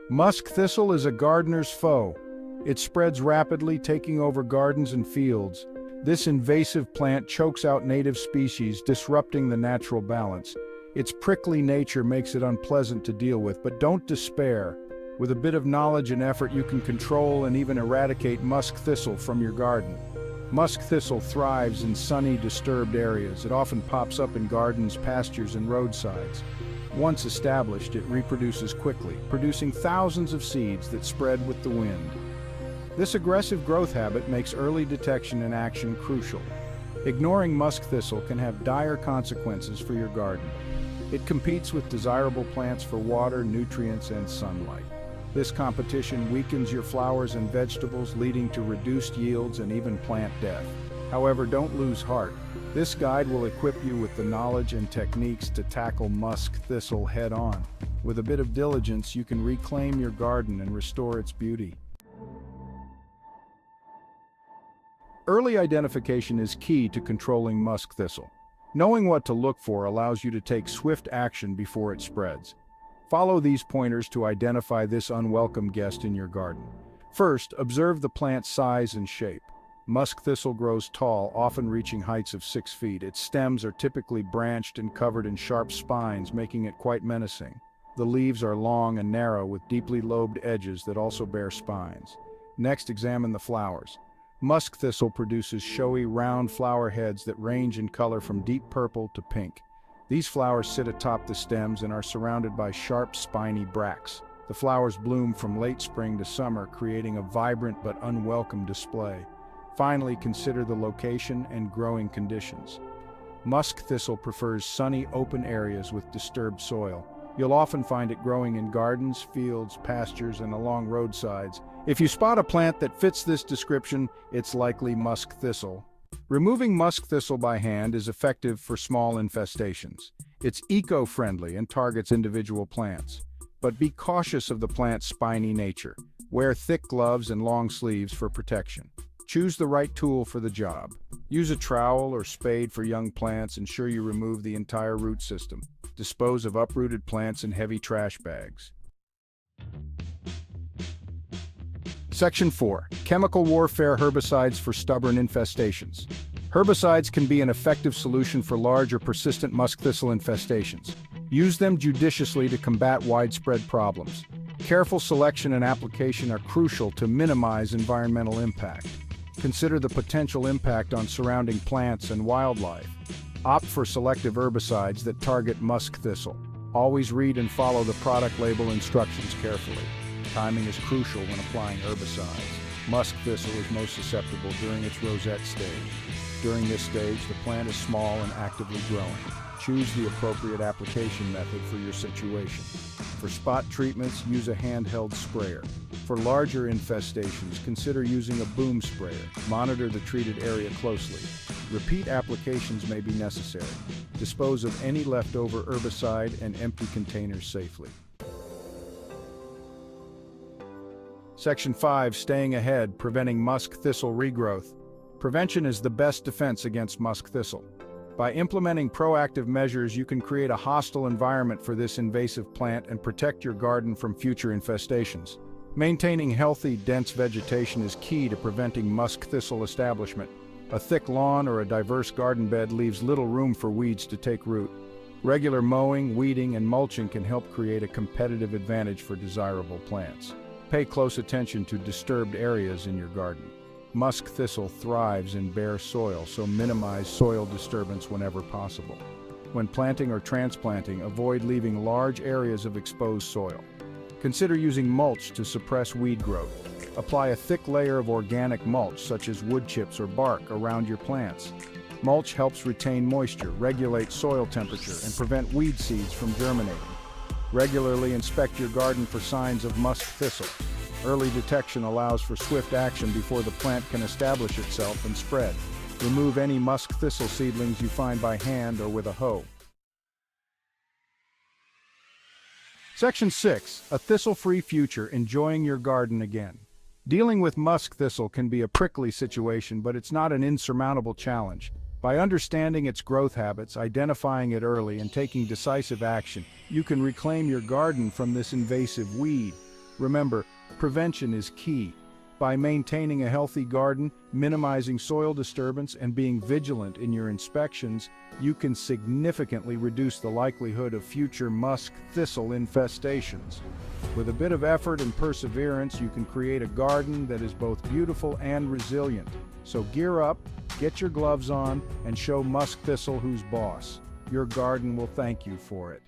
Musk thistle is a gardener's foe. It spreads rapidly, taking over gardens and fields. This invasive plant chokes out native species, disrupting the natural balance. Its prickly nature makes it unpleasant to deal with, but don't despair. With a bit of knowledge and effort, you can control and even eradicate musk thistle from your garden. Musk thistle thrives in sunny, disturbed areas. It often pops up in gardens, pastures, and roadsides. Once established, it reproduces quickly, producing thousands of seeds that spread with the wind. This aggressive growth habit makes early detection and action crucial. Ignoring musk thistle can have dire consequences for your garden. It competes with desirable plants for water, nutrients, and sunlight. This competition weakens your flowers and vegetables, leading to reduced yields and even plant death. However, don't lose heart. This guide will equip you with the knowledge and techniques to tackle musk thistle head-on. With a bit of diligence, you can reclaim your garden and restore its beauty. Early identification is key to controlling musk thistle. Knowing what to look for allows you to take swift action before it spreads. Follow these pointers to identify this unwelcome guest in your garden. First, observe the plant's size and shape. Musk thistle grows tall, often reaching heights of 6 feet. Its stems are typically branched and covered in sharp spines, making it quite menacing. The leaves are long and narrow with deeply lobed edges that also bear spines. Next, examine the flowers. Musk thistle produces showy, round flower heads that range in color from deep purple to pink. These flowers sit atop the stems and are surrounded by sharp, spiny bracts. The flowers bloom from late spring to summer, creating a vibrant but unwelcome display. Finally, consider the location and growing conditions. Musk thistle prefers sunny, open areas with disturbed soil. You'll often find it growing in gardens, fields, pastures, and along roadsides. If you spot a plant that fits this description, it's likely musk thistle. Removing musk thistle by hand is effective for small infestations. It's eco-friendly and targets individual plants. But be cautious of the plant's spiny nature. Wear thick gloves and long sleeves for protection. Choose the right tool for the job. Use a trowel or spade for young plants. Ensure you remove the entire root system. Dispose of uprooted plants in heavy trash bags. Section 4. Chemical warfare herbicides for stubborn infestations. Herbicides can be an effective solution for large or persistent musk thistle infestations. Use them judiciously to combat widespread problems. Careful selection and application are crucial to minimize environmental impact. Consider the potential impact on surrounding plants and wildlife. Opt for selective herbicides that target musk thistle. Always read and follow the product label instructions carefully. Timing is crucial when applying herbicides. Musk thistle is most susceptible during its rosette stage. During this stage, the plant is small and actively growing. Choose the appropriate application method for your situation. For spot treatments, use a handheld sprayer. For larger infestations, consider using a boom sprayer. Monitor the treated area closely. Repeat applications may be necessary. Dispose of any leftover herbicide and empty containers safely. Section 5. Staying ahead, preventing musk thistle regrowth. Prevention is the best defense against musk thistle. By implementing proactive measures, you can create a hostile environment for this invasive plant and protect your garden from future infestations. Maintaining healthy, dense vegetation is key to preventing musk thistle establishment. A thick lawn or a diverse garden bed leaves little room for weeds to take root. Regular mowing, weeding, and mulching can help create a competitive advantage for desirable plants. Pay close attention to disturbed areas in your garden. Musk thistle thrives in bare soil, so minimize soil disturbance whenever possible. When planting or transplanting, avoid leaving large areas of exposed soil. Consider using mulch to suppress weed growth. Apply a thick layer of organic mulch, such as wood chips or bark, around your plants. Mulch helps retain moisture, regulate soil temperature, and prevent weed seeds from germinating. Regularly inspect your garden for signs of musk thistle. Early detection allows for swift action before the plant can establish itself and spread. Remove any musk thistle seedlings you find by hand or with a hoe. Section 6. A thistle-free future, enjoying your garden again. Dealing with musk thistle can be a prickly situation, but it's not an insurmountable challenge. By understanding its growth habits, identifying it early, and taking decisive action, you can reclaim your garden from this invasive weed. Remember, prevention is key. By maintaining a healthy garden, minimizing soil disturbance, and being vigilant in your inspections, you can significantly reduce the likelihood of future musk thistle infestations. With a bit of effort and perseverance, you can create a garden that is both beautiful and resilient. So gear up, get your gloves on, and show musk thistle who's boss. Your garden will thank you for it.